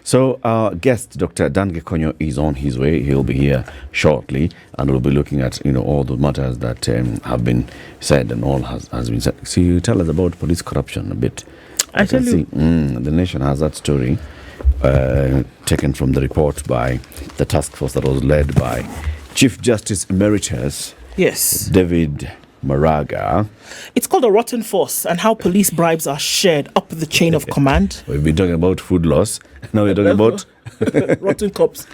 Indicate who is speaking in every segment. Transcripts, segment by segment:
Speaker 1: So our guest, Dr. Dan Gikonyo, is on his way. He'll be here shortly, and we'll be looking at all the matters that have been said and all has been said. So you tell us about police corruption a bit.
Speaker 2: I tell you,
Speaker 1: the Nation has that story taken from the report by the task force that was led by Chief Justice Emeritus David Maraga.
Speaker 2: It's called a rotten force and how police bribes are shared up the chain of command.
Speaker 1: We've been talking about food loss. Now we're talking about
Speaker 2: rotten cops.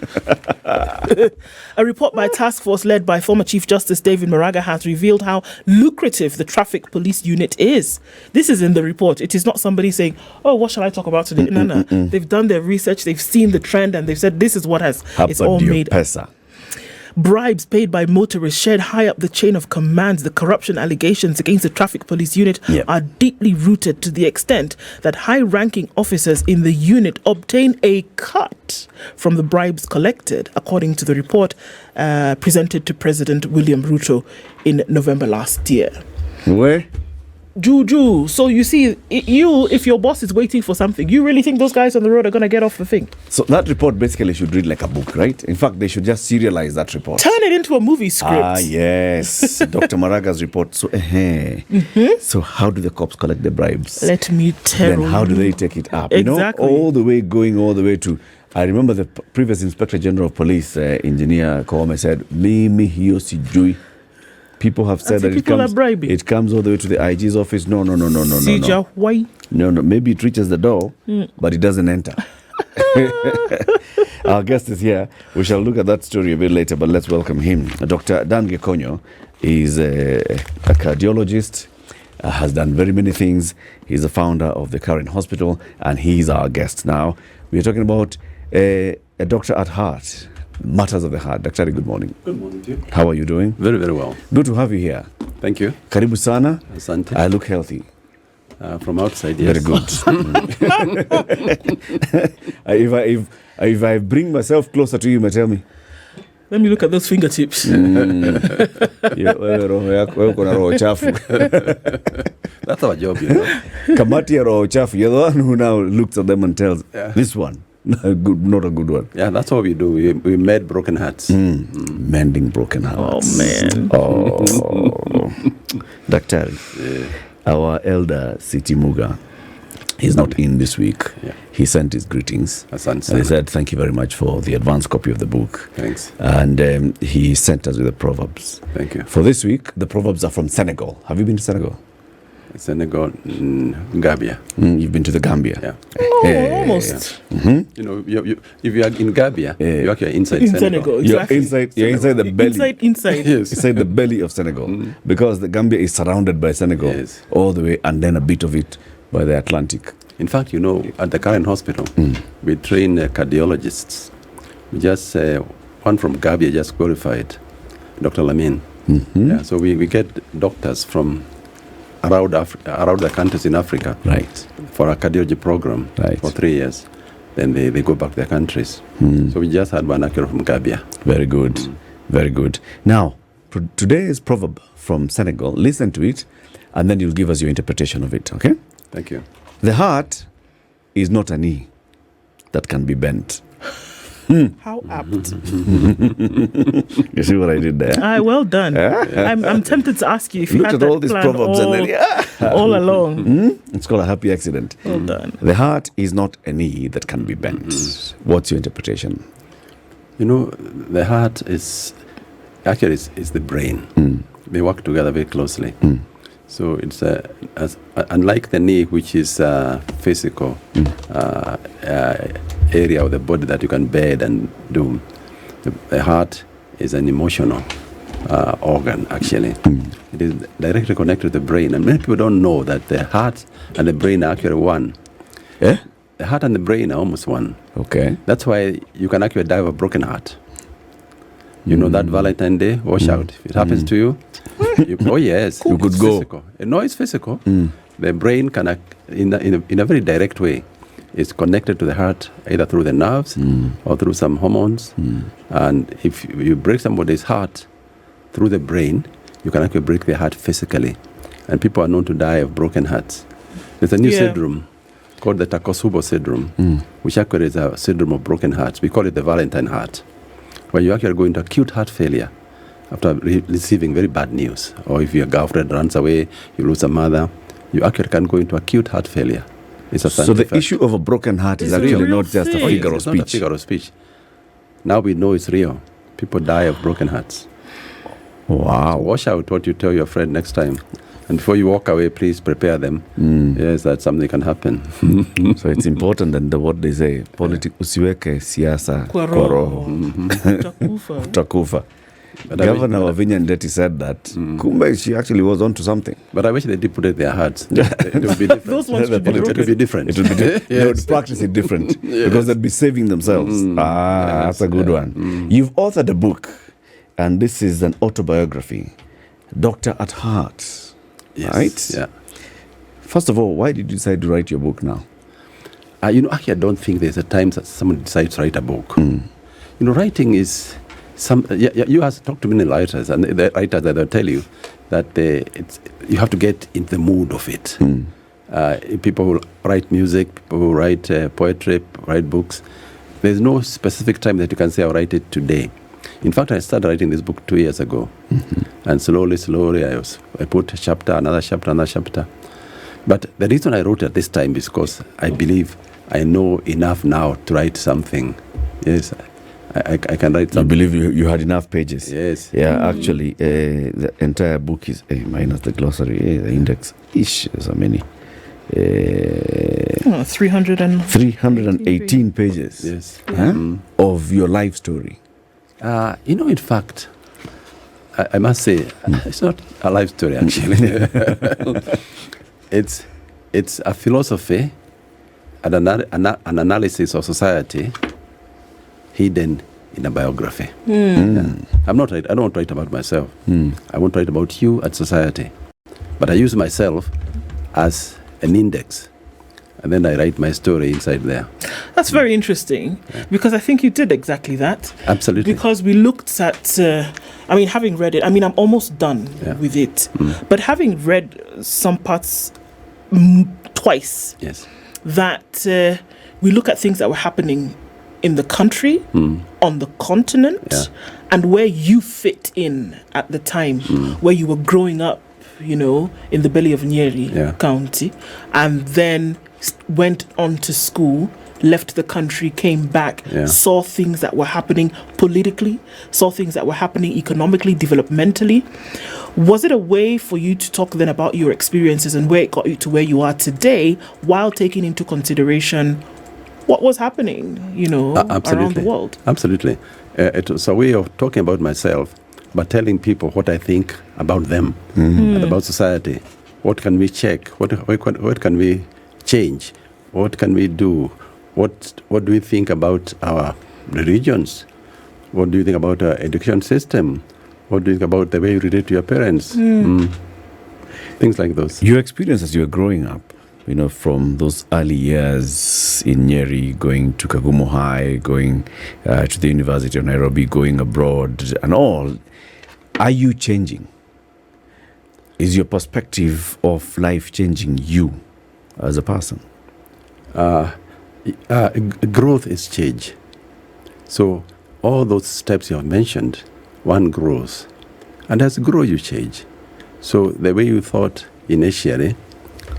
Speaker 2: A report by task force led by former Chief Justice David Maraga has revealed how lucrative the traffic police unit is. This is in the report. It is not somebody saying, oh, what shall I talk about today? No. They've done their research, they've seen the trend, and they've said this is what it's all made up. Bribes paid by motorists shared high up the chain of command. The corruption allegations against the traffic police unit are deeply rooted to the extent that high-ranking officers in the unit obtain a cut from the bribes collected, according to the report presented to President William Ruto in November last year.
Speaker 1: Where?
Speaker 2: Juju. So you see, if your boss is waiting for something, you really think those guys on the road are going to get off the thing?
Speaker 1: So that report basically should read like a book, right? In fact, they should just serialize that report.
Speaker 2: Turn it into a movie script.
Speaker 1: Ah, yes. Dr. Maraga's report. So, so how do the cops collect the bribes?
Speaker 2: Let me tell you.
Speaker 1: Then how do they take it up?
Speaker 2: Exactly.
Speaker 1: All the way to... I remember the previous Inspector General of Police, Engineer Kowame, said, Mimi hiyo sijui. People have said that it comes all the way to the IG's office. No.
Speaker 2: Why?
Speaker 1: No. Maybe it reaches the door, but it doesn't enter. Our guest is here. We shall look at that story a bit later, but let's welcome him. Dr. Dan Gikonyo is a cardiologist, has done very many things. He's the founder of the current hospital, and he's our guest now. We are talking about a doctor at heart. Matters of the heart. Daktari, good morning.
Speaker 3: Good morning to you.
Speaker 1: How are you doing?
Speaker 3: Very, very well.
Speaker 1: Good to have you here.
Speaker 3: Thank you.
Speaker 1: Karibu sana.
Speaker 3: Asante.
Speaker 1: I look healthy.
Speaker 3: From outside, yes.
Speaker 1: Very good. If I bring myself closer to you, tell me.
Speaker 2: Let me look at those fingertips.
Speaker 3: That's our job, you know.
Speaker 1: Kamati ya roho chafu. You're the one who now looks at them and tells, this one. Not a good one.
Speaker 3: Yeah, that's what we do. We mend broken hearts.
Speaker 1: Mending broken hearts.
Speaker 2: Oh, man.
Speaker 1: Daktari, our elder City Muga, he's not in this week.
Speaker 3: Yeah.
Speaker 1: He sent his greetings.
Speaker 3: And
Speaker 1: he said, thank you very much for the advance copy of the book.
Speaker 3: Thanks.
Speaker 1: And he sent us with the Proverbs.
Speaker 3: Thank you.
Speaker 1: For this week, the Proverbs are from Senegal. Have you been to Senegal?
Speaker 3: Senegal, Gambia.
Speaker 1: You've been to the Gambia?
Speaker 3: Yeah.
Speaker 2: Almost.
Speaker 3: You know, if you are in Gambia, you're actually inside Senegal.
Speaker 2: Exactly.
Speaker 1: You're inside the belly.
Speaker 2: Inside.
Speaker 3: Yes.
Speaker 1: Inside the belly of Senegal. Because the Gambia is surrounded by Senegal all the way, and then a bit of it by the Atlantic.
Speaker 3: In fact, you know, at the current hospital, we train cardiologists. We just, one from Gambia just qualified, Dr. Lamin. Yeah, so we get doctors from around the countries in Africa,
Speaker 1: right,
Speaker 3: for a cardiology program for 3 years. Then they go back to their countries. So we just had one actually from Gambia.
Speaker 1: Very good, very good. Now, today's proverb from Senegal, listen to it, and then you'll give us your interpretation of it, okay?
Speaker 3: Thank you.
Speaker 1: The heart is not a knee that can be bent.
Speaker 2: How apt.
Speaker 1: You see what I did there?
Speaker 2: Well done. I'm tempted to ask you if you
Speaker 1: looked
Speaker 2: had
Speaker 1: at all
Speaker 2: that
Speaker 1: these
Speaker 2: plan
Speaker 1: proverbs and then
Speaker 2: all along.
Speaker 1: It's called a happy accident.
Speaker 2: Well done.
Speaker 1: The heart is not a knee that can be bent. What's your interpretation?
Speaker 3: You know, the heart is the brain. They work together very closely. So it's unlike the knee, which is a physical area of the body that you can bend and do. The heart is an emotional organ, actually. It is directly connected to the brain. And many people don't know that the heart and the brain are actually one.
Speaker 1: Yeah?
Speaker 3: The heart and the brain are almost one.
Speaker 1: Okay.
Speaker 3: That's why you can actually die of a broken heart. You know that Valentine's Day, watch out. If it happens to you, oh yes,
Speaker 1: you could go.
Speaker 3: Physical. No, it's physical. The brain can act in a very direct way. It's connected to the heart either through the nerves or through some hormones. And if you break somebody's heart through the brain, you can actually break their heart physically. And people are known to die of broken hearts. There's a new syndrome called the Takotsubo syndrome, which actually is a syndrome of broken hearts. We call it the Valentine heart, where you actually go into acute heart failure after receiving very bad news. Or if your girlfriend runs away, you lose a mother, you actually can go into acute heart failure. It's a
Speaker 1: So the issue of a broken heart is
Speaker 2: It's a
Speaker 1: actually
Speaker 2: real
Speaker 1: not just a
Speaker 2: thing.
Speaker 1: figure of
Speaker 3: It's not a
Speaker 1: speech.
Speaker 3: figure of speech. Now we know it's real. People die of broken hearts.
Speaker 1: Wow.
Speaker 3: Watch out what you tell your friend next time. And before you walk away, please prepare them. Yes, that something can happen.
Speaker 1: So it's important, and what they say, usiweke siasa
Speaker 2: Kwa
Speaker 1: kwa
Speaker 2: roho.
Speaker 1: roho.
Speaker 2: Utakufa.
Speaker 1: Utakufa.
Speaker 3: But I
Speaker 1: Governor of Avin Ndeti said that. Kumbe, she actually was onto something.
Speaker 3: But I wish they did put it in their hearts. It would be different.
Speaker 2: Those ones should be
Speaker 3: It would
Speaker 2: broken.
Speaker 3: be different.
Speaker 1: It would be they would
Speaker 3: Yes.
Speaker 1: practice it different because they'd be saving themselves. That's a good one. You've authored a book, and this is an autobiography, Doctor at Heart.
Speaker 3: Yes.
Speaker 1: Right?
Speaker 3: Yeah.
Speaker 1: First of all, why did you decide to write your book now?
Speaker 3: Actually, I don't think there's a time that someone decides to write a book. Writing is you have talked to many writers, and the writers that they'll tell you that you have to get into the mood of it. People who write music, people who write poetry, write books. There's no specific time that you can say, I'll write it today. In fact, I started writing this book 2 years ago. And slowly, I put a chapter, another chapter. But the reason I wrote it at this time is because I believe I know enough now to write something. Yes, I can write
Speaker 1: You
Speaker 3: something.
Speaker 1: believe you had enough pages?
Speaker 3: Yes.
Speaker 1: Yeah, actually, the entire book is minus the glossary, the index. There's so many. 318 pages.
Speaker 3: Yes.
Speaker 1: Of your life story.
Speaker 3: In fact, I must say, it's not a life story, actually. It's a philosophy and an analysis of society hidden in a biography. Yeah. I don't want to write about myself. I want to write about you and society. But I use myself as an index. And then I write my story inside there.
Speaker 2: That's very interesting because I think you did exactly that.
Speaker 3: Absolutely.
Speaker 2: Because we looked at, having read it, I'm almost done with it. But having read some parts twice,
Speaker 3: Yes.
Speaker 2: that we look at things that were happening in the country, on the continent, and where you fit in at the time, where you were growing up, in the belly of Nyeri County, and then went on to school, left the country, came back, saw things that were happening politically, saw things that were happening economically, developmentally. Was it a way for you to talk then about your experiences and where it got you to where you are today, while taking into consideration what was happening, around the world?
Speaker 3: Absolutely. It was a way of talking about myself, but telling people what I think about them and about society. What can we check? What can we change? What can we do? What do we think about our religions? What do you think about our education system? What do you think about the way you relate to your parents? Things like those.
Speaker 1: Your experience as you were growing up, from those early years in Nyeri, going to Kagumo High, going to the University of Nairobi, going abroad and all, are you changing? Is your perspective of life changing you as a person?
Speaker 3: Growth is change. So all those steps you have mentioned, one grows. And as you grow, you change. So the way you thought initially,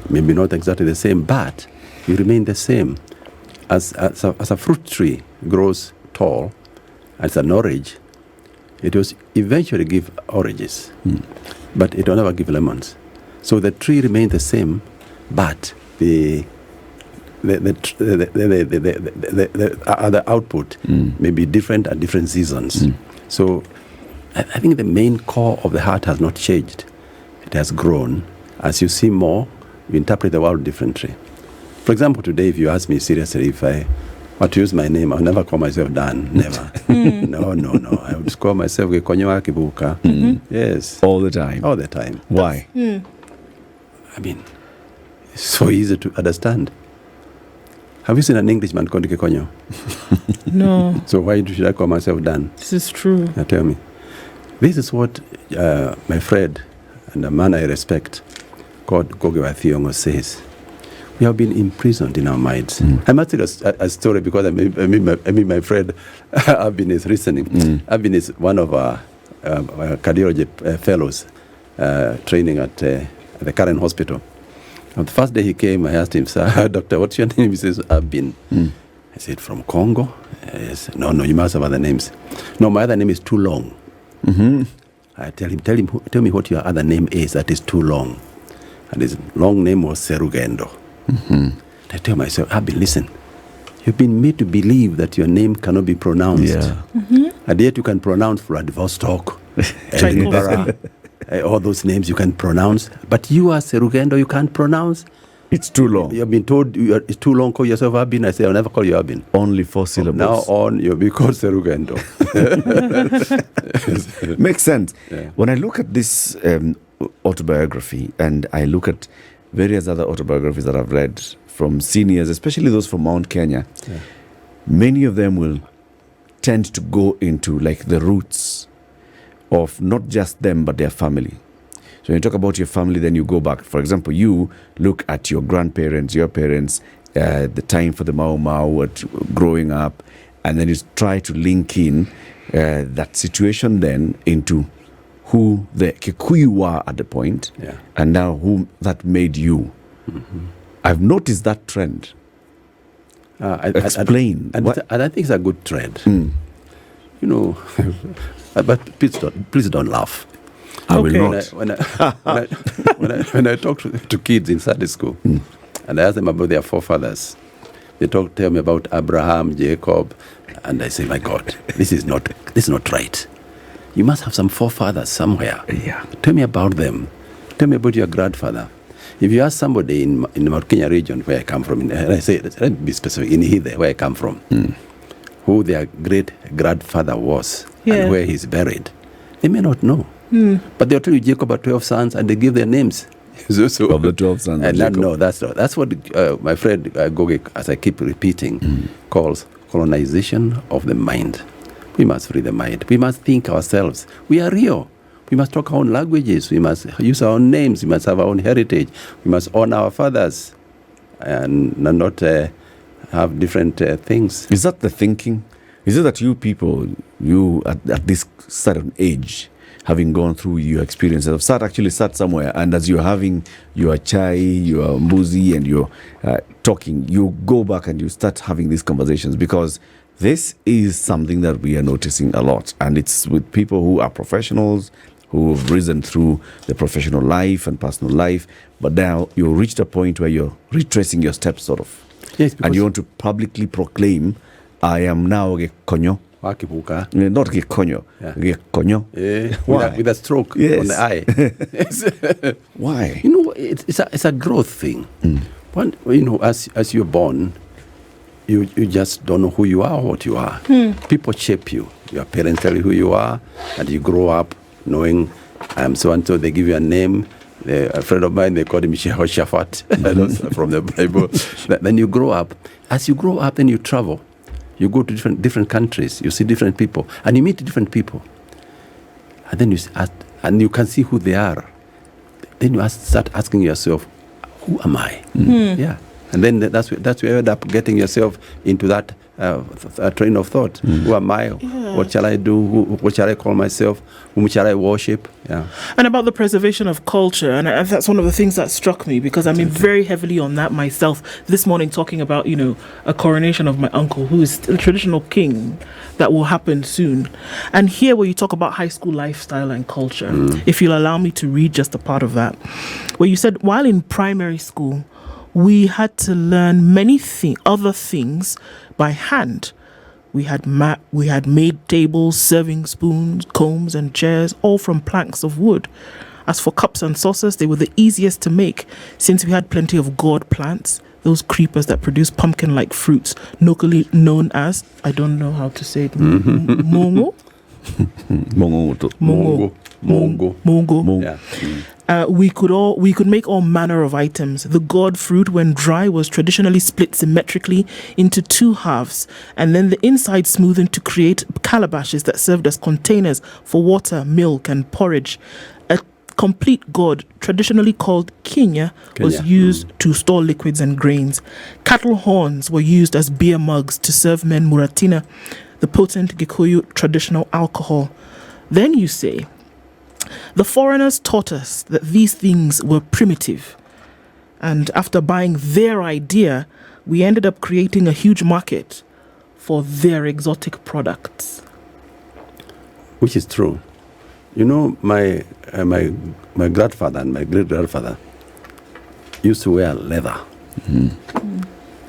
Speaker 3: maybe not exactly the same, but you remain the same. As a fruit tree grows tall, as an orange, it will eventually give oranges, but it will never give lemons. So the tree remains the same, but the other output may be different at different seasons. So I think the main core of the heart has not changed. It has grown. As you see more, you interpret the world differently. For example, today, if you ask me seriously if I were to use my name, I'll never call myself Dan. Never. No. I would call myself Gikonyo Kibuka. Yes.
Speaker 1: All the time?
Speaker 3: All the time.
Speaker 1: Why?
Speaker 3: It's so easy to understand. Have you seen an Englishman called Gikonyo?
Speaker 2: No.
Speaker 3: So why should I call myself Dan?
Speaker 2: This is true.
Speaker 3: Now tell me. This is what my friend and a man I respect, called Goge Wathiongo, says. We have been imprisoned in our minds. I must tell a story because I mean my friend Avin is listening. Avin is one of our cardiology fellows training at the current hospital. On the first day he came, I asked him, "Sir, doctor, what's your name?" He says, "Avin." I said, "From Congo?" Yes. No, you must have other names. No, my other name is too long. I tell him, tell me what your other name is that is too long. And his long name was Serugendo. I tell myself, Avin, listen, you've been made to believe that your name cannot be pronounced. And yet you can pronounce Vladivostok, Edinburgh, all those names you can pronounce. But you are Serugendo, you can't pronounce.
Speaker 1: It's too long.
Speaker 3: You have been told it's too long, call yourself Avin. I say, I'll never call you Avin.
Speaker 1: Only 4 syllables.
Speaker 3: Now on, you'll be called Serugendo.
Speaker 1: Makes sense.
Speaker 3: Yeah.
Speaker 1: When I look at this autobiography, and I look at various other autobiographies that I've read from seniors, especially those from Mount Kenya, many of them will tend to go into like the roots of not just them, but their family. So when you talk about your family, then you go back. For example, you look at your grandparents, your parents, the time for the Mau Mau, growing up, and then you try to link in that situation then into who the Kikuyu were at the point, and now who that made you. I've noticed that trend. Explain.
Speaker 3: And I think it's a good trend. You know, but please don't laugh.
Speaker 1: I will not.
Speaker 3: When I talk to kids in Sunday school, and I ask them about their forefathers, they tell me about Abraham, Jacob, and I say, my God, this is not right. You must have some forefathers somewhere.
Speaker 1: Yeah.
Speaker 3: Tell me about them. Tell me about your grandfather. If you ask somebody in the Mount Kenya region where I come from, and I say, let me be specific, in Hithe, where I come from, who their great-grandfather was and where he's buried, they may not know. But they'll tell you Jacob had 12 sons, and they give their names. So,
Speaker 1: of the 12 sons
Speaker 3: and
Speaker 1: of Jacob.
Speaker 3: No, that's what my friend Goge, as I keep repeating, calls colonization of the mind. We must free the mind. We must think ourselves. We are real. We must talk our own languages. We must use our own names. We must have our own heritage. We must honor our fathers and not have different things.
Speaker 1: Is that the thinking? Is it that you people, you at this certain age, having gone through your experiences, have sat somewhere, and as you're having your chai, your mbuzi, and you're talking, you go back and you start having these conversations? Because this is something that we are noticing a lot, and it's with people who are professionals, who have risen through the professional life and personal life, but now you reached a point where you're retracing your steps, sort of.
Speaker 3: Yes,
Speaker 1: and you want to publicly proclaim, I am now Gikonyo. Not Gikonyo. Gikonyo.
Speaker 3: With a stroke on the eye.
Speaker 1: Why?
Speaker 3: You know, it's a growth thing. One, you know, as you're born, you just don't know who you are or what you are. People shape you. Your parents tell you who you are, and you grow up knowing I am so and so. They give you a name. A friend of mine, they called him Jehoshaphat from the Bible. Then you grow up. As you grow up, then you travel. You go to different countries. You see different people, and you meet different people. And then you can see who they are. Then you start asking yourself, who am I? Yeah. And then that's where you end up getting yourself into that train of thought. Who am I? What shall I do? What shall I call myself? Whom shall I worship? Yeah.
Speaker 2: And about the preservation of culture, and that's one of the things that struck me, because I'm very heavily on that myself. This morning, talking about, you know, a coronation of my uncle, who is the traditional king that will happen soon. And here, where you talk about high school lifestyle and culture, if you'll allow me to read just a part of that, where you said, while in primary school, we had to learn many other things by hand. We had made tables, serving spoons, combs, and chairs, all from planks of wood. As for cups and saucers, they were the easiest to make, since we had plenty of gourd plants, those creepers that produce pumpkin-like fruits, locally known as, I don't know how to say it, mongo?
Speaker 3: Mongo.
Speaker 2: Yeah. We could make all manner of items. The gourd fruit, when dry, was traditionally split symmetrically into 2 halves, and then the inside smoothened to create calabashes that served as containers for water, milk, and porridge. A complete gourd, traditionally called Kenya, was used to store liquids and grains. Cattle horns were used as beer mugs to serve men muratina, the potent Gikonyo traditional alcohol. Then you say, the foreigners taught us that these things were primitive. And after buying their idea, we ended up creating a huge market for their exotic products.
Speaker 3: Which is true. You know, my grandfather and my great-grandfather used to wear leather.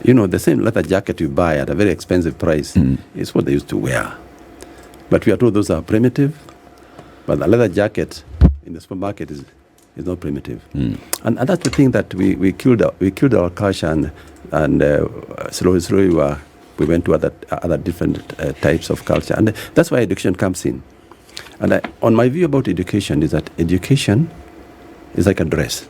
Speaker 3: You know, the same leather jacket you buy at a very expensive price is what they used to wear. But we are told those are primitive, but the leather jacket in the supermarket is not primitive. And that's the thing that we killed our culture, and slowly we went to other different types of culture. And that's why education comes in. And on my view about education is that education is like a dress.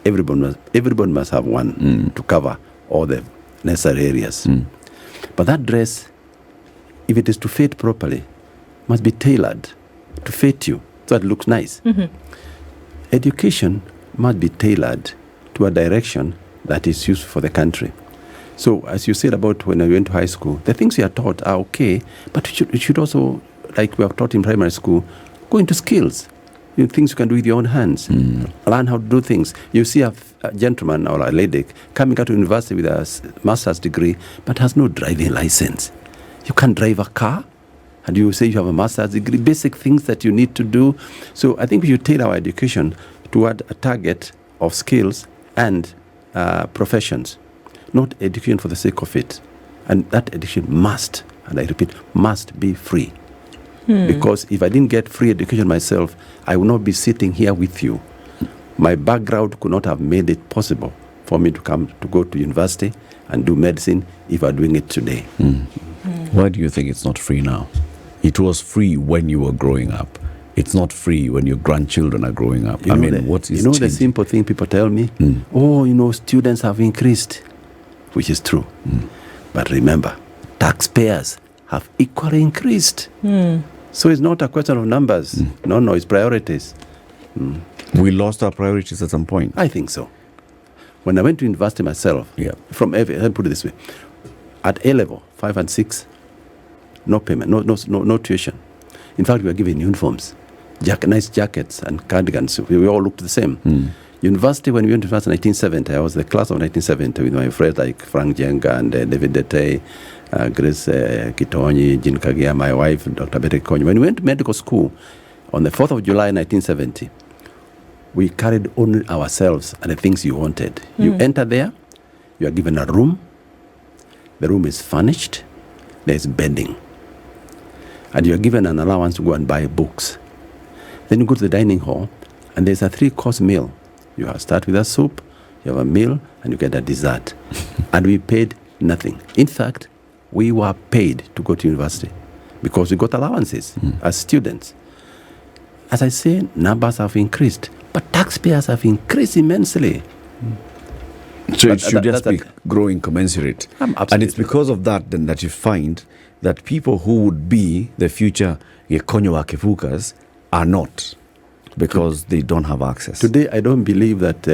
Speaker 3: Everyone must have one to cover all the necessary areas. But that dress, if it is to fit properly, must be tailored to fit you so it looks nice. Education must be tailored to a direction that is useful for the country. So as you said about when I went to high school, the things we are taught are okay, but it should also, like we are taught in primary school, go into skills. Things you can do with your own hands. Learn how to do things. You see a gentleman or a lady coming out of university with a master's degree, but has no driving license. You can't drive a car, and you say you have a master's degree. Basic things that you need to do. So I think we should tailor our education toward a target of skills and professions, not education for the sake of it. And that education must, and I repeat, must be free. Because if I didn't get free education myself, I would not be sitting here with you. My background could not have made it possible for me to go to university and do medicine if I'm doing it today.
Speaker 1: Why do you think it's not free now? It was free when you were growing up. It's not free when your grandchildren are growing up. What is
Speaker 3: the simple thing people tell me? Students have increased, which is true. But remember, taxpayers have equally increased. So it's not a question of numbers. No, it's priorities.
Speaker 1: We lost our priorities at some point.
Speaker 3: I think so. When I went to university myself, let me put it this way. At A level, 5 and 6, no payment, no tuition. In fact, we were given uniforms, nice jackets and cardigans. We all looked the same. University, when we went to university in 1970, I was the class of 1970 with my friends like Frank Jenga and David Dete, Grace Gikonyo, Jean Kagia, my wife, Dr. Gikonyo. When we went to medical school on the 4th of July 1970, we carried only ourselves and the things you wanted. You enter there, you are given a room. The room is furnished. There's bedding. And you are given an allowance to go and buy books. Then you go to the dining hall, and there's a 3-course meal. You start with a soup, you have a meal, and you get a dessert. And we paid nothing. In fact, we were paid to go to university because we got allowances as students. As I say, numbers have increased, but taxpayers have increased immensely.
Speaker 1: So it should just be growing commensurate. And it's because of that then that you find that people who would be the future Gikonyo Wakifukas are not, because they don't have access.
Speaker 3: Today, I don't believe that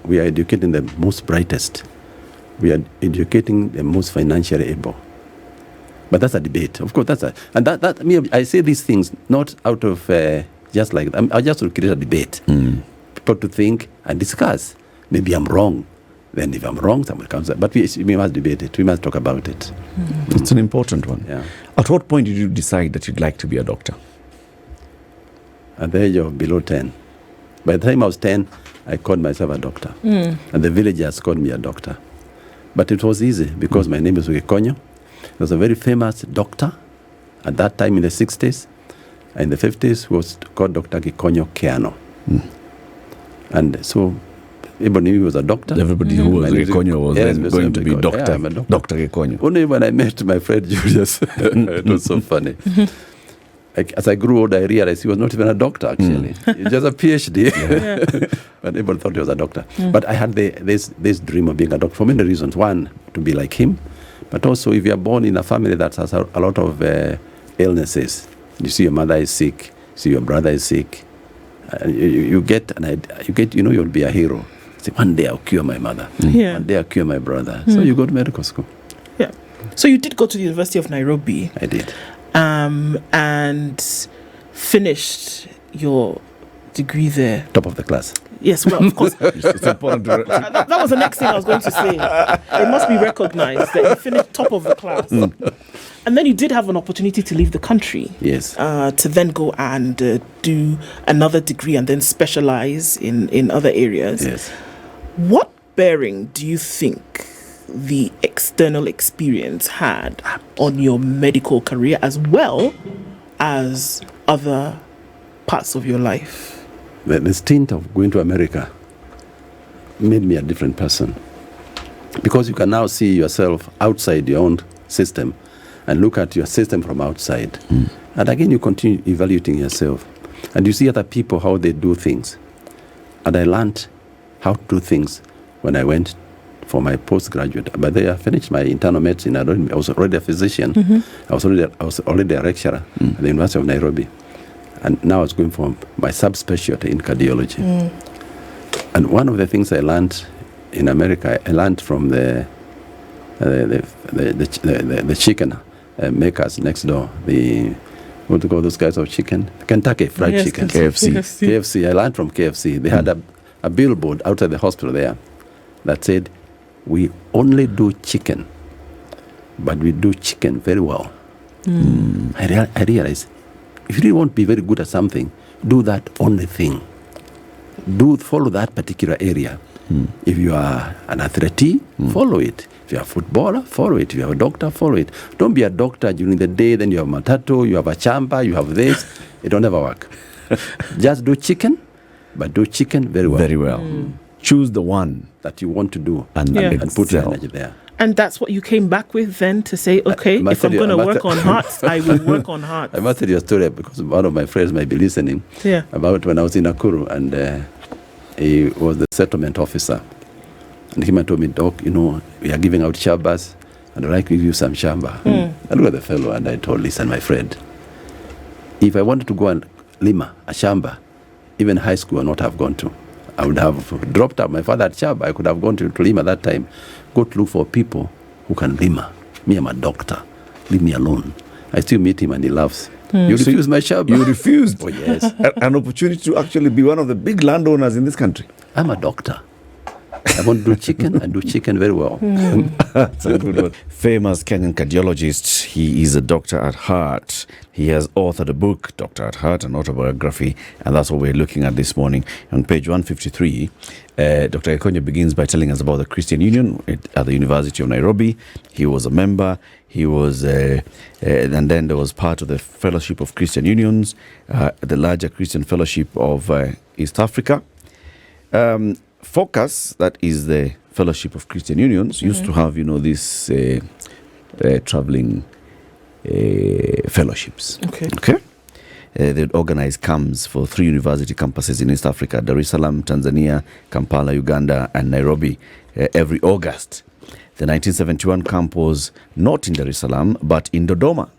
Speaker 3: we are educating the most brightest. We are educating the most financially able. But that's a debate. Of course, I say these things not out of just like that. I just to create a debate. People to think and discuss. Maybe I'm wrong. Then if I'm wrong, someone comes up. But we must debate it. We must talk about it.
Speaker 1: It's an important one.
Speaker 3: Yeah.
Speaker 1: At what point did you decide that you'd like to be a doctor?
Speaker 3: At the age of below 10. By the time I was 10, I called myself a doctor. And the villagers called me a doctor. But it was easy because my name is Gikonyo. There was a very famous doctor at that time in the 60s. In the 50s, was called Dr. Gikonyo Keano. And so everybody knew he was a doctor.
Speaker 1: Everybody who was Gikonyo was then going to be doctor. Dr. Gikonyo.
Speaker 3: Only when I met my friend Julius, it was so funny. As I grew older, I realized he was not even a doctor, actually. He was just a PhD. But everybody thought he was a doctor. But I had this dream of being a doctor for many reasons. One, to be like him. But also, if you are born in a family that has a lot of illnesses, you see your mother is sick, see your brother is sick, you get an idea, you'll be a hero. Say, one day I'll cure my mother.
Speaker 2: Yeah.
Speaker 3: One day I'll cure my brother. So you go to medical school.
Speaker 2: Yeah. So you did go to the University of Nairobi.
Speaker 3: I did.
Speaker 2: And finished your degree there.
Speaker 3: Top of the class.
Speaker 2: Yes, well, of course.
Speaker 1: It's important to
Speaker 2: That was the next thing I was going to say. It must be recognized that you finished top of the class. And then you did have an opportunity to leave the country.
Speaker 3: Yes.
Speaker 2: To then go and do another degree and then specialize in other areas.
Speaker 3: Yes.
Speaker 2: What bearing do you think the external experience had on your medical career as well as other parts of your life?
Speaker 3: The stint of going to America made me a different person, because you can now see yourself outside your own system and look at your system from outside. And again, you continue evaluating yourself, and you see other people, how they do things. And I learned how to do things when I went for my postgraduate. But then I finished my internal medicine. I was already a physician. I was already a lecturer at the University of Nairobi. And now I was going for my subspecialty in cardiology. And one of the things I learned in America, I learned from the chicken makers next door. What do you call those guys of chicken? Kentucky Fried Chicken. KFC. I learned from KFC. They had a billboard outside the hospital there that said, "We only do chicken, but we do chicken very well." I realized, if you really want to be very good at something, do that only thing. Follow that particular area. If you are an athlete, follow it. If you are a footballer, follow it. If you are a doctor, follow it. Don't be a doctor during the day, then you have matatu, you have a chamba, you have this. It don't ever work. Just do chicken, but do chicken very well.
Speaker 1: Very well. Choose the one
Speaker 3: that you want to do
Speaker 1: and
Speaker 3: put your energy there.
Speaker 2: And that's what you came back with then, to say, okay, if I'm going to work on hearts, I will work on hearts.
Speaker 3: I must tell you a story, because one of my friends might be listening.
Speaker 2: Yeah.
Speaker 3: About when I was in Nakuru, and he was the settlement officer. And he came and told me, "Doc, we are giving out shambas, and I'd like to give you some shamba." I looked at the fellow and I told, "Listen, my friend, if I wanted to go and lima a shamba, even high school I would not have gone to. I would have dropped out. My father had shamba. I could have gone to lima that time. Go to look for people who can lima. Me, I'm a doctor. Leave me alone." I still meet him and he laughs. You refused my shamba.
Speaker 1: You refused?
Speaker 3: Oh, yes.
Speaker 1: An opportunity to actually be one of the big landowners in this country.
Speaker 3: I'm a doctor. I want to do chicken and do chicken very well.
Speaker 1: That's a good one. Famous Kenyan cardiologist. He is a doctor at heart. He has authored a book, Doctor at Heart, an autobiography, and that's what we're looking at this morning. On page 153, Dr. Gikonyo begins by telling us about the Christian Union at the University of Nairobi. He was a member. He was, and then there was part of the Fellowship of Christian Unions, the larger Christian Fellowship of East Africa. Focus, that is the Fellowship of Christian Unions, used to have, this traveling fellowships. Okay. They'd organize camps for 3 university campuses in East Africa: Dar es Salaam, Tanzania, Kampala, Uganda, and Nairobi, every August. The 1971 camp was not in Dar es Salaam, but in Dodoma.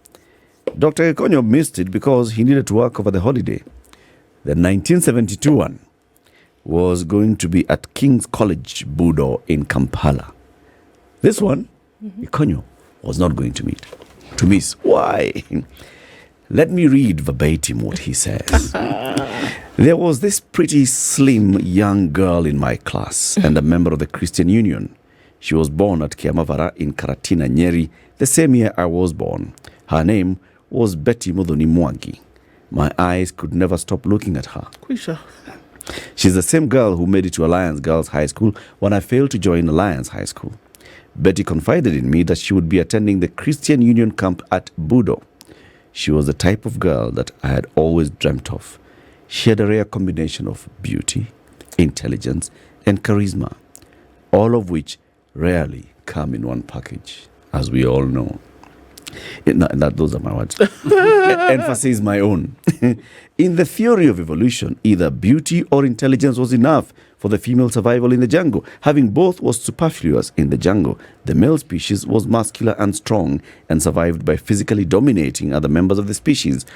Speaker 1: Dr. Gikonyo missed it because he needed to work over the holiday. The 1972 one was going to be at King's College, Budo, in Kampala. This one, Gikonyo was not going to miss. Why? Let me read verbatim what he says. "There was this pretty slim young girl in my class and a member of the Christian Union. She was born at Kiamavara in Karatina, Nyeri, the same year I was born. Her name was Betty Modoni Mwangi. My eyes could never stop looking at her.
Speaker 2: Quisha.
Speaker 1: She's the same girl who made it to Alliance Girls High School when I failed to join Alliance High School. Betty confided in me that she would be attending the Christian Union camp at Budo. She was the type of girl that I had always dreamt of. She had a rare combination of beauty, intelligence, and charisma, all of which rarely come in one package, as we all know." Those are my words. Emphasis my own. "In the theory of evolution, either beauty or intelligence was enough for the female survival in the jungle. Having both was superfluous in the jungle. The male species was muscular and strong and survived by physically dominating other members of the species.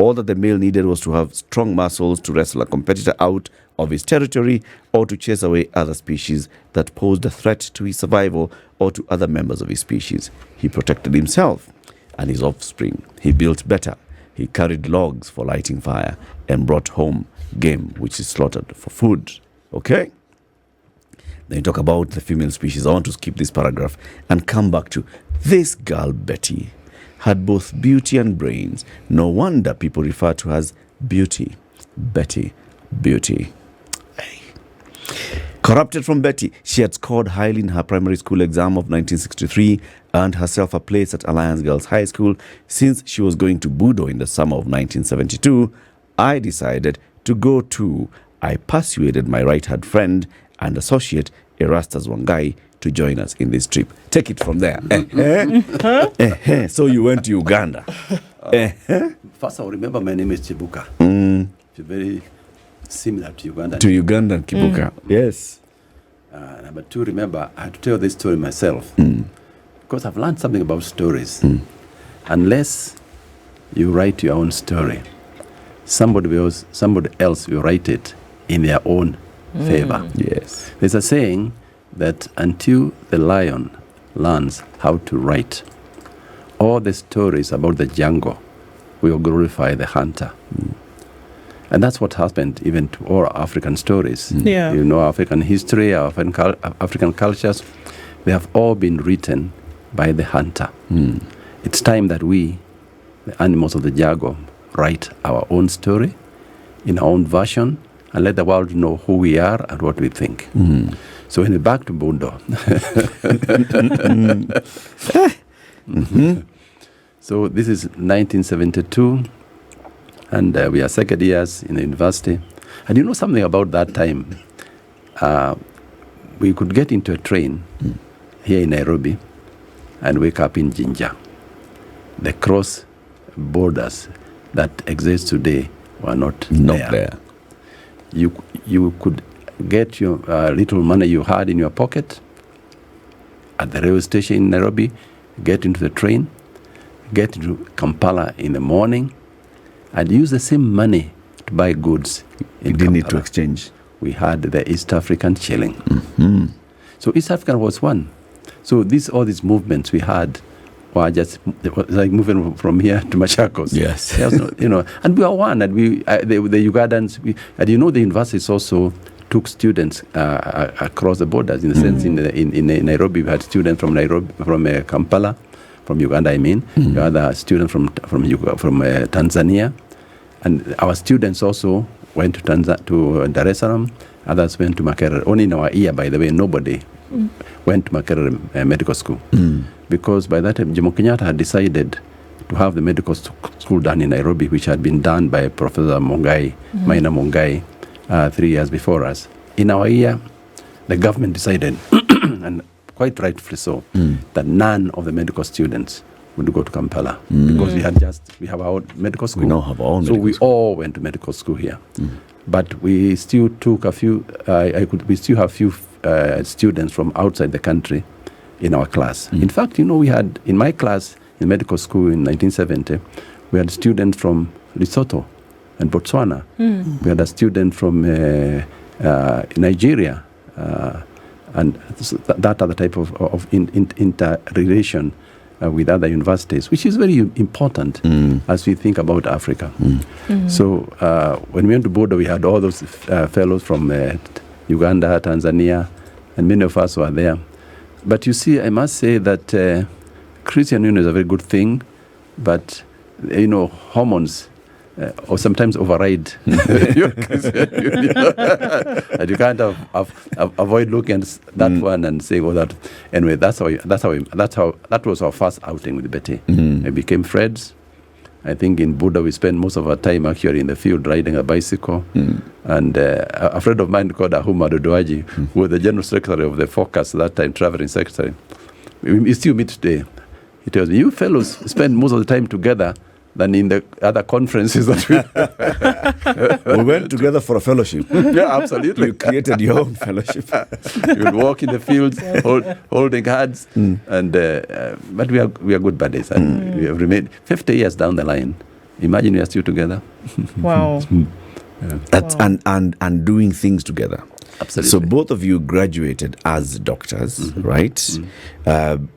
Speaker 1: All that the male needed was to have strong muscles to wrestle a competitor out of his territory or to chase away other species that posed a threat to his survival or to other members of his species. He protected himself and his offspring. He built better. He carried logs for lighting fire and brought home game which is slaughtered for food. Okay? Then you talk about the female species. I want to skip this paragraph and come back to this girl, Betty, had both beauty and brains. No wonder people refer to her as Beauty. Betty, Beauty. Hey. Corrupted from Betty, she had scored highly in her primary school exam of 1963, earned herself a place at Alliance Girls High School. Since she was going to Budo in the summer of 1972, I decided to go too. I persuaded my right-hand friend and associate, Erastus Wangai, to join us in this trip. Take it from there. So you went to Uganda.
Speaker 3: First, I remember my name is Chibuka. It's very similar to Uganda.
Speaker 1: To Ugandan Kibuka. Yes.
Speaker 3: Number two, remember, I had to tell this story myself. Because I've learned something about stories. Unless you write your own story, somebody else will write it in their own favor.
Speaker 1: Yes.
Speaker 3: There's a saying that until the lion learns how to write, all the stories about the jungle will glorify the hunter. And that's what happened even to all African stories.
Speaker 2: Yeah.
Speaker 3: You know, African history, African cultures, they have all been written by the hunter. It's time that we, the animals of the jungle, write our own story in our own version and let the world know who we are and what we think. So when we're back to Bundo. So this is 1972, and we are second years in the university. And you know something about that time? We could get into a train here in Nairobi and wake up in Jinja. The cross borders that exist today were not there. You could get your little money you had in your pocket at the railway station in Nairobi, get into the train, get to Kampala in the morning, and use the same money to buy goods.
Speaker 1: You didn't need to exchange.
Speaker 3: We had the East African shilling. So East African was one. So all these movements we had were just like moving from here to Machakos.
Speaker 1: Yes.
Speaker 3: And we are one. And the Ugandans, and the universities also took students across the borders. In the sense, in Nairobi, we had students from Kampala, from Uganda. I mean, we had a student from Tanzania, and our students also went to Dar es Salaam. Others went to Makerere. Only in our year, by the way, nobody went to Makerere Medical School, because by that time Jomo Kenyatta had decided to have the medical school done in Nairobi, which had been done by Professor Maina Mungai 3 years before us. In our year, the government decided, and quite rightfully so, that none of the medical students would go to Kampala, because we have our own medical school.
Speaker 1: We now have our own
Speaker 3: so we all went to medical school here. But we still took a few, we still have few students from outside the country in our class. In fact, we had, in my class in medical school in 1970, we had students from Lesotho and Botswana. We had a student from Nigeria, and that other type of interrelation with other universities, which is very important as we think about Africa. So when we went to Budo, we had all those fellows from Uganda, Tanzania, and many of us were there. But you see, I must say that Christian union is a very good thing, but hormones or sometimes override your Christian union. And you can't avoid looking at that one and say, "Oh, that." Anyway, that was our first outing with Betty. We became friends. I think in Budo we spent most of our time actually in the field riding a bicycle. And a friend of mine called Ahuma Dodoaji, who was the general secretary of the Focus at that time, traveling secretary. We still meet today. He tells me, "You fellows spend most of the time together than in the other conferences that
Speaker 1: we went together for a fellowship."
Speaker 3: Yeah, absolutely.
Speaker 1: You created your own fellowship.
Speaker 3: You would walk in the fields, holding hands, and but we are good buddies, and we have remained 50 years down the line Imagine we are still together.
Speaker 2: Wow.
Speaker 1: That's and doing things together.
Speaker 3: Absolutely.
Speaker 1: So both of you graduated as doctors, right?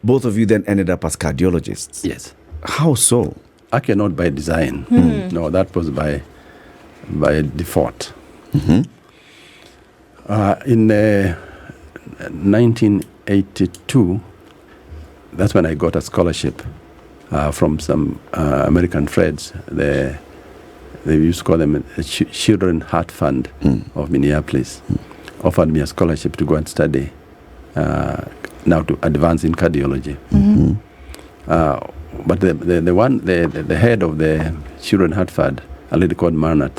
Speaker 1: Both of you then ended up as cardiologists.
Speaker 3: Yes.
Speaker 1: How so?
Speaker 3: Actually, not by design. No, that was by default. In 1982, that's when I got a scholarship from some American friends. They used to call them the Children Heart Fund of Minneapolis. Offered me a scholarship to go and study now to advance in cardiology. But the head of the Children Heart Fund, a lady called Maina,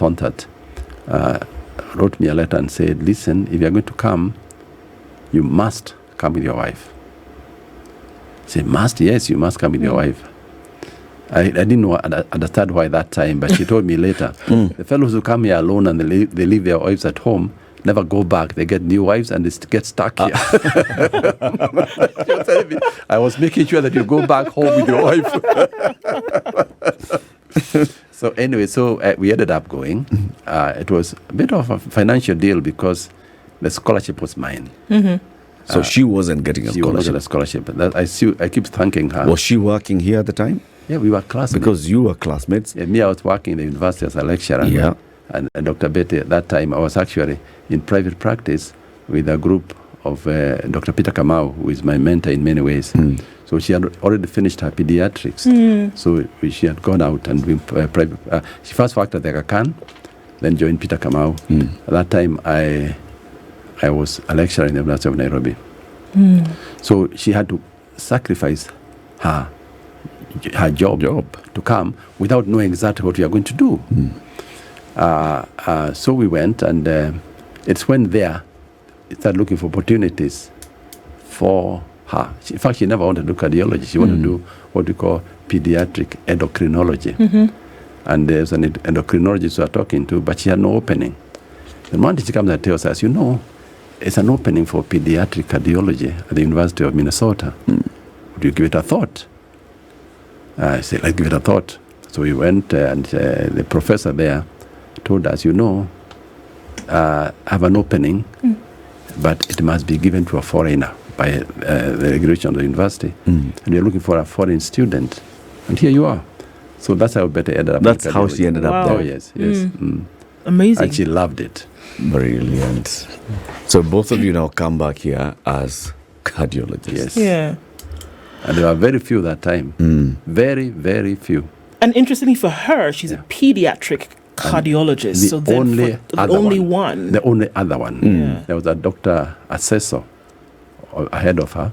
Speaker 3: wrote me a letter and said, listen, if you're going to come, you must come with your wife. I said, must? Yes, you must come with your wife. I didn't understand why that time, but she told me later, the fellows who come here alone and they leave their wives at home, never go back. They get new wives and they get stuck here. She was telling me, I was making sure that you go back home with your wife. So anyway, we ended up going. It was a bit of a financial deal because the scholarship was mine.
Speaker 1: So she wasn't getting a
Speaker 3: She was
Speaker 1: scholarship.
Speaker 3: not a scholarship. I keep thanking her.
Speaker 1: Was she working here at the time?
Speaker 3: Yeah, we were classmates.
Speaker 1: Because you were classmates.
Speaker 3: Yeah, me, I was working in the university as a lecturer.
Speaker 1: Yeah.
Speaker 3: And Dr. Betty, at that time, I was actually in private practice with a group of Dr. Peter Kamau, who is my mentor in many ways. So she had already finished her pediatrics. So she had gone out and been private. She first worked at the Aga Khan, then joined Peter Kamau. At that time, I was a lecturer in the University of Nairobi. So she had to sacrifice her job to come without knowing exactly what we are going to do. So we went, and it's when they started looking for opportunities for her. In fact, she never wanted to do cardiology. She wanted to do what we call pediatric endocrinology. And there's an endocrinologist we are talking to, but she had no opening. And one day she comes and tells us, you know, it's an opening for pediatric cardiology at the University of Minnesota. Would you give it a thought? I said, let's give it a thought. So we went, and the professor there told us, you know, I have an opening, but it must be given to a foreigner by the regulation of the university. And you're looking for a foreign student. And here you are. So that's how Betty ended up.
Speaker 1: That's how she ended up there.
Speaker 3: Oh, yes.
Speaker 2: Amazing.
Speaker 3: And she loved it.
Speaker 1: Brilliant. So both of you now come back here as cardiologists.
Speaker 3: Yes.
Speaker 2: Yeah.
Speaker 3: And there were very few that time. Very, very few.
Speaker 2: And interestingly for her, she's a pediatric cardiologist.
Speaker 3: The
Speaker 2: So then
Speaker 3: only
Speaker 2: the
Speaker 3: other
Speaker 2: only
Speaker 3: one.
Speaker 2: one.
Speaker 3: The only other one. There was a doctor assessor ahead of her,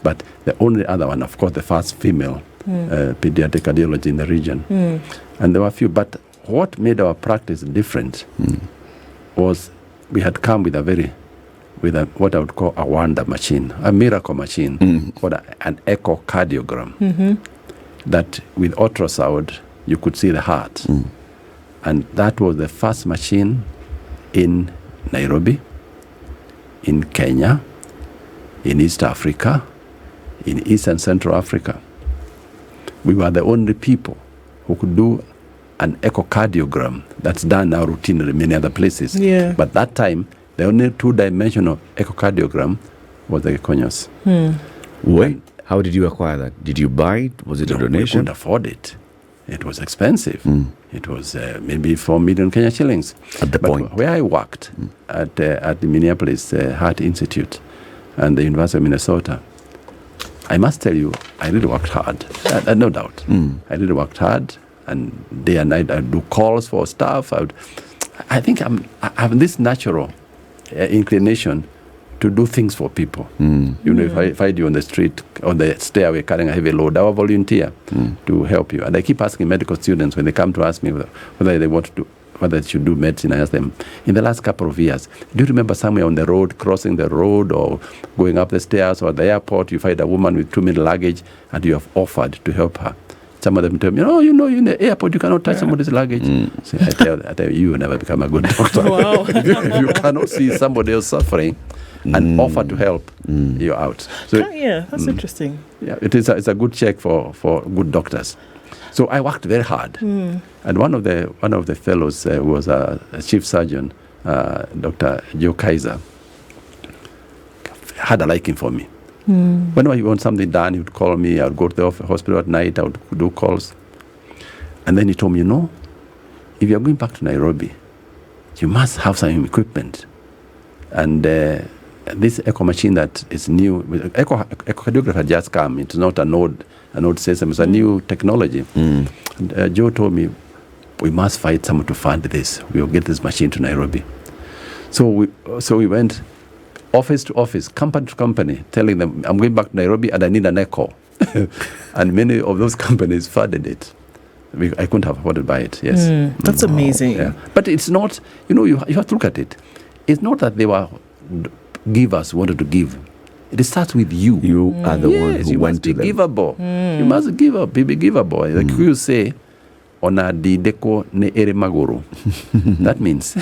Speaker 3: but the only other one, of course, the first female pediatric cardiology in the region. And there were a few, but what made our practice different was we had come with what I would call a wonder machine, a miracle machine, called an echocardiogram, that with ultrasound you could see the heart. And that was the first machine in Nairobi, in Kenya, in East Africa, in East and Central Africa. We were the only people who could do an echocardiogram that's done now routinely in many other places.
Speaker 2: Yeah.
Speaker 3: But that time, the only two-dimensional echocardiogram was the Gikonyos.
Speaker 1: Wait, how did you acquire that? Did you buy it? Was it a
Speaker 3: We
Speaker 1: donation?
Speaker 3: couldn't afford it. It was expensive. It was maybe 4 million Kenya shillings.
Speaker 1: At the
Speaker 3: But
Speaker 1: point.
Speaker 3: where I worked at the Minneapolis Heart Institute and the University of Minnesota, I must tell you, I really worked hard. No doubt. I really worked hard, and day and night I'd do calls for staff. I think I have this natural inclination to do things for people. You know, if I find you on the street, on the stairway carrying a heavy load, I will volunteer to help you. And I keep asking medical students when they come to ask me whether they want to, whether they should do medicine. I ask them, in the last couple of years, do you remember somewhere on the road, crossing the road or going up the stairs or at the airport, you find a woman with too many luggage and you have offered to help her? Some of them tell me, oh, you know, in the airport, you cannot touch somebody's luggage. So I tell you, you will never become a good doctor.
Speaker 2: Wow.
Speaker 3: If you cannot see somebody else suffering and offer to help, you're out. So
Speaker 2: Yeah, that's interesting.
Speaker 3: yeah, it's a good check for good doctors. So I worked very hard. And one of the fellows was a chief surgeon, Dr. Joe Kaiser, had a liking for me. Whenever he wanted something done, he would call me. I would go to the hospital at night. I would do calls. And then he told me, if you're going back to Nairobi, you must have some equipment. And this echo machine that is new, echocardiography had just come. It's not an old system. It's a new technology. And, Joe told me, we must find someone to fund this. We'll get this machine to Nairobi. So we went office to office, company to company, telling them, I'm going back to Nairobi and I need an echo. And many of those companies funded it. I couldn't have afforded to buy it, yes.
Speaker 2: That's amazing.
Speaker 3: Yeah. But it's not, you have to look at it. It's not that they were givers who wanted to give. It starts with you.
Speaker 1: You are the one who
Speaker 3: you
Speaker 1: went
Speaker 3: must
Speaker 1: to
Speaker 3: be
Speaker 1: them.
Speaker 3: giveable. You must be giveable. Like you say, ona dideko ne ere maguru. That means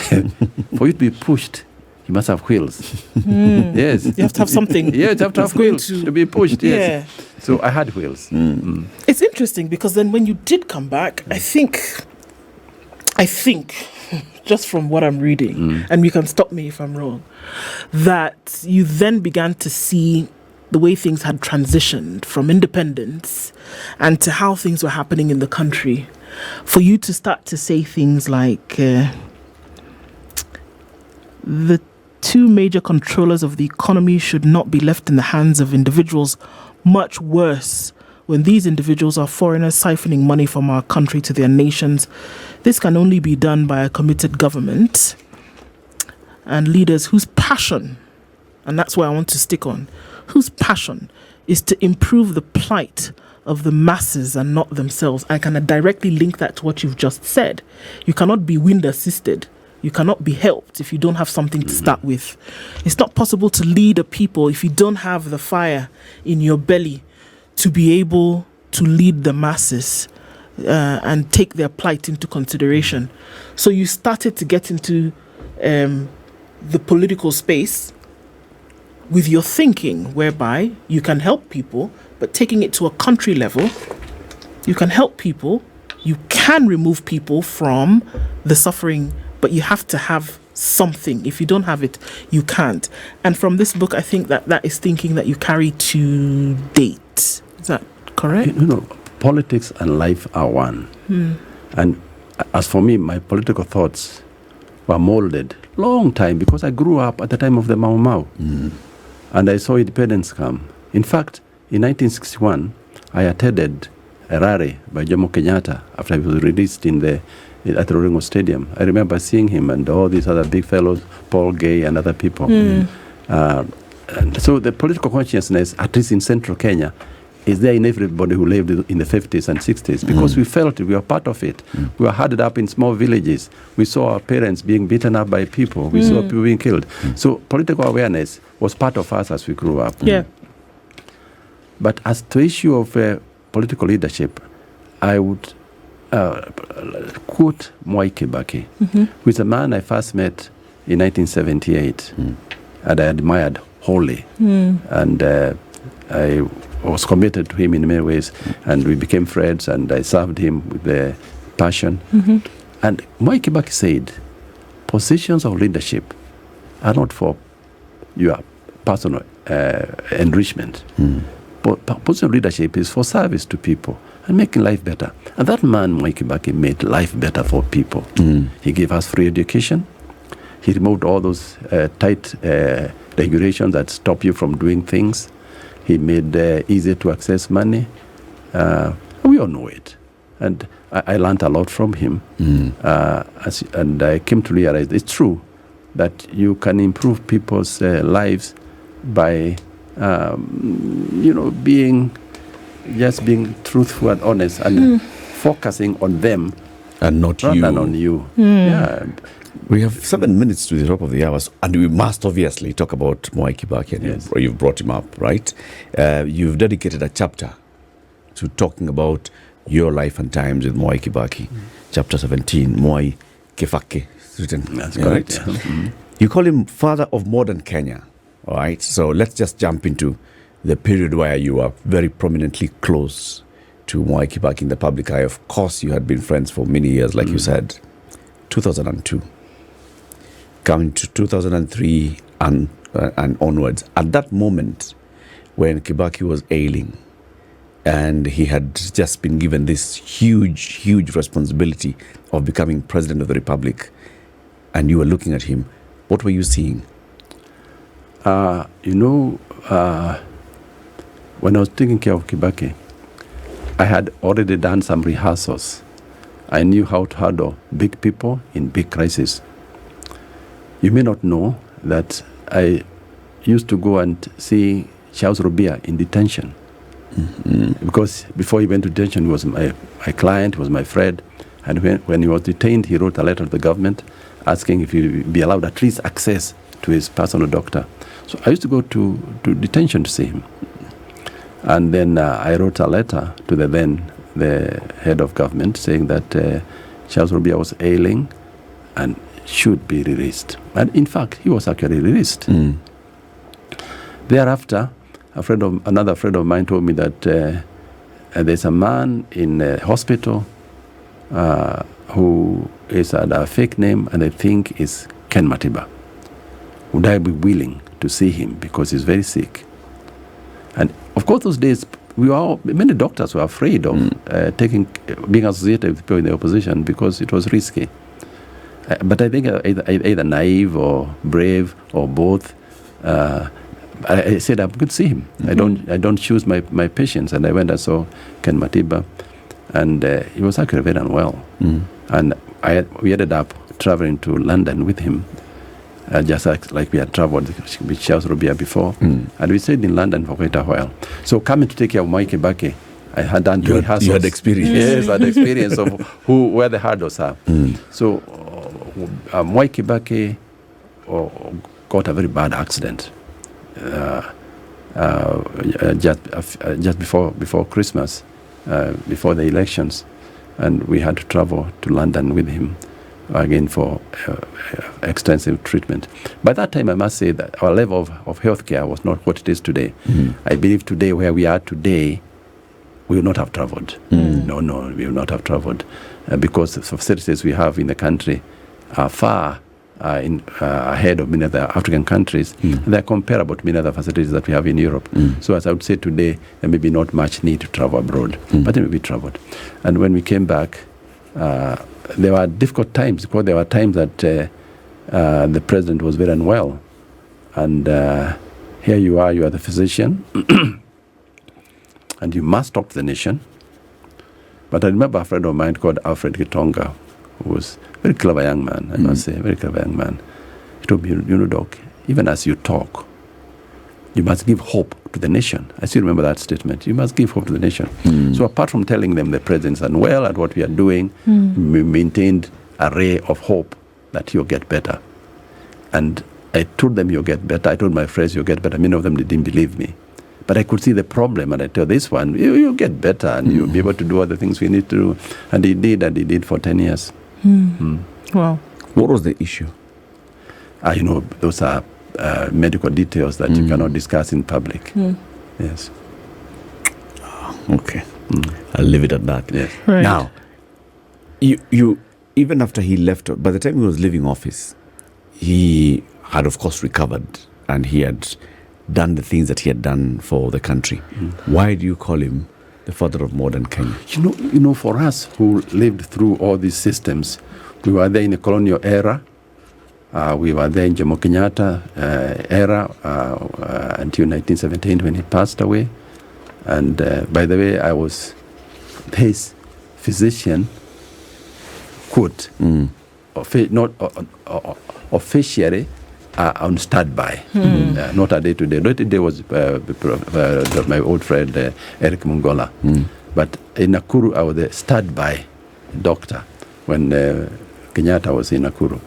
Speaker 3: for you to be pushed, you must have wheels. Yes.
Speaker 2: You have to have something.
Speaker 3: Yeah, you have to have wheels to be pushed. Yes.
Speaker 2: Yeah.
Speaker 3: So I had wheels.
Speaker 2: It's interesting because then when you did come back, I think, just from what I'm reading, and you can stop me if I'm wrong, that you then began to see the way things had transitioned from independence and to how things were happening in the country, for you to start to say things like the two major controllers of the economy should not be left in the hands of individuals, much worse when these individuals are foreigners siphoning money from our country to their nations. This can only be done by a committed government and leaders whose passion, and that's where I want to stick on, whose passion is to improve the plight of the masses and not themselves. I can directly link that to what you've just said. You cannot be wind assisted. You cannot be helped if you don't have something to start with. It's not possible to lead a people if you don't have the fire in your belly to be able to lead the masses and take their plight into consideration. So you started to get into the political space with your thinking, whereby you can help people, but taking it to a country level, you can help people, you can remove people from the suffering, but you have to have something. If you don't have it, you can't. And from this book, I think that is thinking that you carry to date. Is that correct?
Speaker 3: Politics and life are one. And as for me, my political thoughts were molded long time because I grew up at the time of the Mau Mau. And I saw independence come. In fact, in 1961, I attended a rally by Jomo Kenyatta after he was released at the Wairimu Stadium. I remember seeing him and all these other big fellows, Paul Gay and other people. And so the political consciousness, at least in central Kenya, is there in everybody who lived in the 50s and 60s because we felt it, we were part of it. We were herded up in small villages. We saw our parents being beaten up by people. We saw people being killed. So political awareness was part of us as we grew up.
Speaker 2: Yeah.
Speaker 3: But as to issue of political leadership, I would quote Mwai Kibaki, who is a man I first met in 1978 and I admired wholly. And I was committed to him in many ways, and we became friends, and I served him with the passion. And Mwai Kibaki said, positions of leadership are not for your personal enrichment. But position of leadership is for service to people and making life better. And that man, Mwai Kibaki, made life better for people. He gave us free education. He removed all those tight regulations that stop you from doing things. He made easy to access money. We all know it. And I learned a lot from him. And I came to realize it's true that you can improve people's lives by, being truthful and honest and focusing on them
Speaker 1: and not
Speaker 3: rather
Speaker 1: you.
Speaker 3: than on you. Yeah.
Speaker 1: We have 7 minutes to the top of the hours, and we must obviously talk about Mwai Kibaki, and
Speaker 3: Yes.
Speaker 1: you've brought him up, right? You've dedicated a chapter to talking about your life and times with Mwai Kibaki. Chapter 17, Mwai Kibaki. It's written.
Speaker 3: That's
Speaker 1: Yeah,
Speaker 3: correct.
Speaker 1: right?
Speaker 3: Yeah.
Speaker 1: You call him father of modern Kenya, all right? So let's just jump into the period where you are very prominently close to Mwai Kibaki in the public eye. Of course, you had been friends for many years, like you said. 2002. Coming to 2003 and onwards. At that moment, when Kibaki was ailing, and he had just been given this huge responsibility of becoming president of the republic, and you were looking at him, what were you seeing?
Speaker 3: When I was taking care of Kibaki, I had already done some rehearsals. I knew how to handle big people in big crises. You may not know that I used to go and see Charles Robia in detention. Because before he went to detention, he was my client, he was my friend. And when he was detained, he wrote a letter to the government asking if he would be allowed at least access to his personal doctor. So I used to go to detention to see him. And then I wrote a letter to the head of government saying that Charles Robia was ailing and should be released. And in fact, he was actually released. Thereafter, another friend of mine told me that there's a man in a hospital who is a fake name, and I think is Ken Matiba. Would I be willing to see him because he's very sick? And of course, those days many doctors were afraid of being associated with people in the opposition because it was risky. But I think either naive or brave or both. I said I'm going to see him. I don't choose my patients, and I went and saw Ken Matiba, and he was actually very unwell. And we ended up traveling to London with him, just like we had traveled with Charles Robia before, and we stayed in London for quite a while. So coming to take care of Mwai Kibaki, I had done rehearsals.
Speaker 1: You had experience.
Speaker 3: Yes, I had experience of where the hurdles are. So Mwai Kibaki got a very bad accident just before Christmas, before the elections, and we had to travel to London with him again for extensive treatment. By that time, I must say that our level of healthcare was not what it is today. I believe today, where we are today, we will not have traveled. No, we will not have traveled because the facilities we have in the country are far ahead of many other African countries. And they're comparable to many other facilities that we have in Europe. So as I would say today, there may be not much need to travel abroad, but then we traveled. And when we came back, there were difficult times, because there were times that the president was very unwell. And here you are the physician, and you must talk to the nation. But I remember a friend of mine called Alfred Gitonga, who was a very clever young man, I must say, very clever young man. He told me, Doc, even as you talk, you must give hope to the nation. I still remember that statement. You must give hope to the nation. So apart from telling them the president's unwell at what we are doing, we maintained a ray of hope that you'll get better. And I told them you'll get better. I told my friends you'll get better. Many of them didn't believe me. But I could see the problem, and I tell this one, you'll get better, and you'll be able to do all the things we need to do. And he did for 10 years.
Speaker 2: Wow.
Speaker 1: What was the issue?
Speaker 3: Those are medical details that you cannot discuss in public. Yes.
Speaker 1: Okay. I'll leave it at that.
Speaker 3: Yes.
Speaker 2: Right.
Speaker 1: Now, you even after he left, by the time he was leaving office, he had, of course, recovered, and he had done the things that he had done for the country. Why do you call him the father of modern Kenya?
Speaker 3: For us who lived through all these systems, we were there in the colonial era. We were there in Jomo Kenyatta era until 1917 when he passed away. And by the way, I was his physician, quote, not officially on standby, not a day-to-day. Day-to-day was my old friend Eric Mungola. But in Nakuru, I was the standby doctor when Kenyatta was in Nakuru.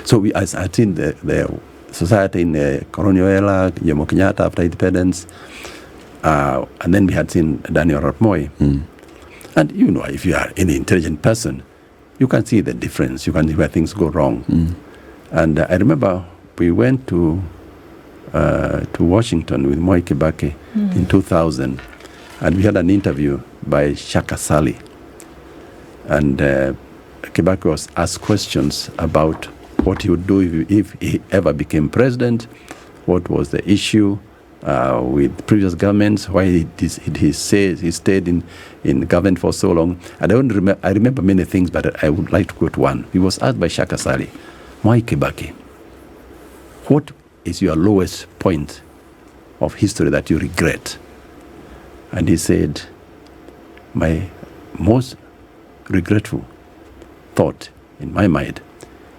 Speaker 3: So I seen the society in the colonial era, Jomo Kenyatta after independence, and then we had seen Daniel Arap Moi. And if you are any intelligent person, you can see the difference. You can see where things go wrong. And I remember we went to Washington with Mwai Kibaki in 2000, and we had an interview by Shaka Sali. And Kibaki was asked questions about what he would do if he ever became president, what was the issue with previous governments, why he stayed in government for so long. And I remember many things, but I would like to quote one. He was asked by Shaka Sali, why Kibaki? What is your lowest point of history that you regret? And he said, my most regretful thought in my mind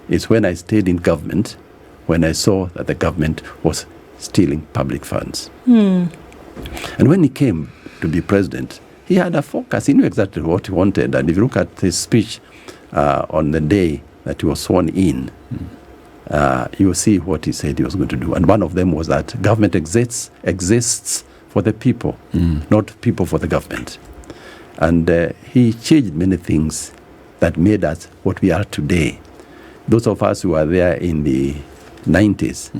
Speaker 3: is when I stayed in government, when I saw that the government was stealing public funds. And when he came to be president, he had a focus. He knew exactly what he wanted. And if you look at his speech on the day that he was sworn in, you will see what he said he was going to do. And one of them was that government exists for the people, not people for the government. And he changed many things that made us what we are today. Those of us who are there in the 90s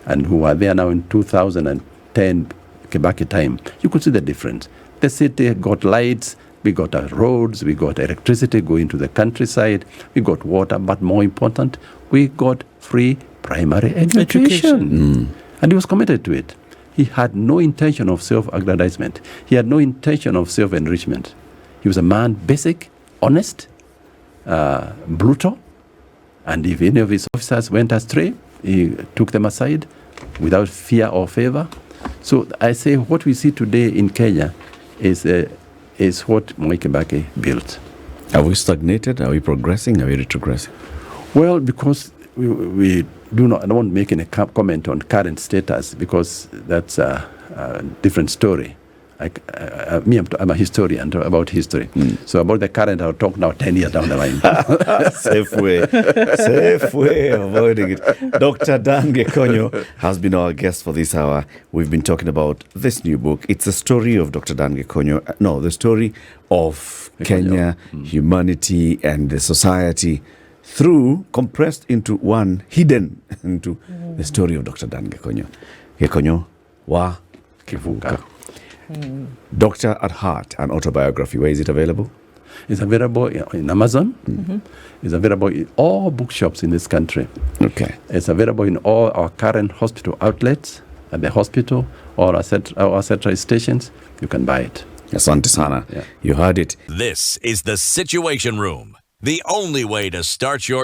Speaker 3: and who are there now in 2010 Kibaki time, you could see the difference. The city got lights, we got our roads, we got electricity going to the countryside, we got water, but more important, we got free primary education. And he was committed to it. He had no intention of self-aggrandizement. He had no intention of self-enrichment. He was a man basic, honest, brutal, and if any of his officers went astray, he took them aside without fear or favor. So I say what we see today in Kenya is what Mwai Kibaki built.
Speaker 1: Are we stagnated? Are we progressing? Are we retrogressing?
Speaker 3: Well, because we do not, I don't want to make any comment on current status because that's a different story. I'm a historian about history. So about the current, I'll talk now 10 years down the line.
Speaker 1: Safe way of avoiding it. Dr. Dan Gikonyo has been our guest for this hour. We've been talking about this new book. It's a story of Dr. Dan Gikonyo. No, the story of Kenya, humanity, and the society compressed into one, hidden into the story of Dr. Dan Gikonyo. Gikonyo wa Kivuka. Doctor at Heart, an autobiography. Where is it available?
Speaker 3: It's available in Amazon. It's available in all bookshops in this country.
Speaker 1: Okay.
Speaker 3: It's available in all our current hospital outlets, at the hospital, or our satellite stations. You can buy it.
Speaker 1: Asante sana.
Speaker 3: Yeah.
Speaker 1: You heard it.
Speaker 4: This is the Situation Room, the only way to start your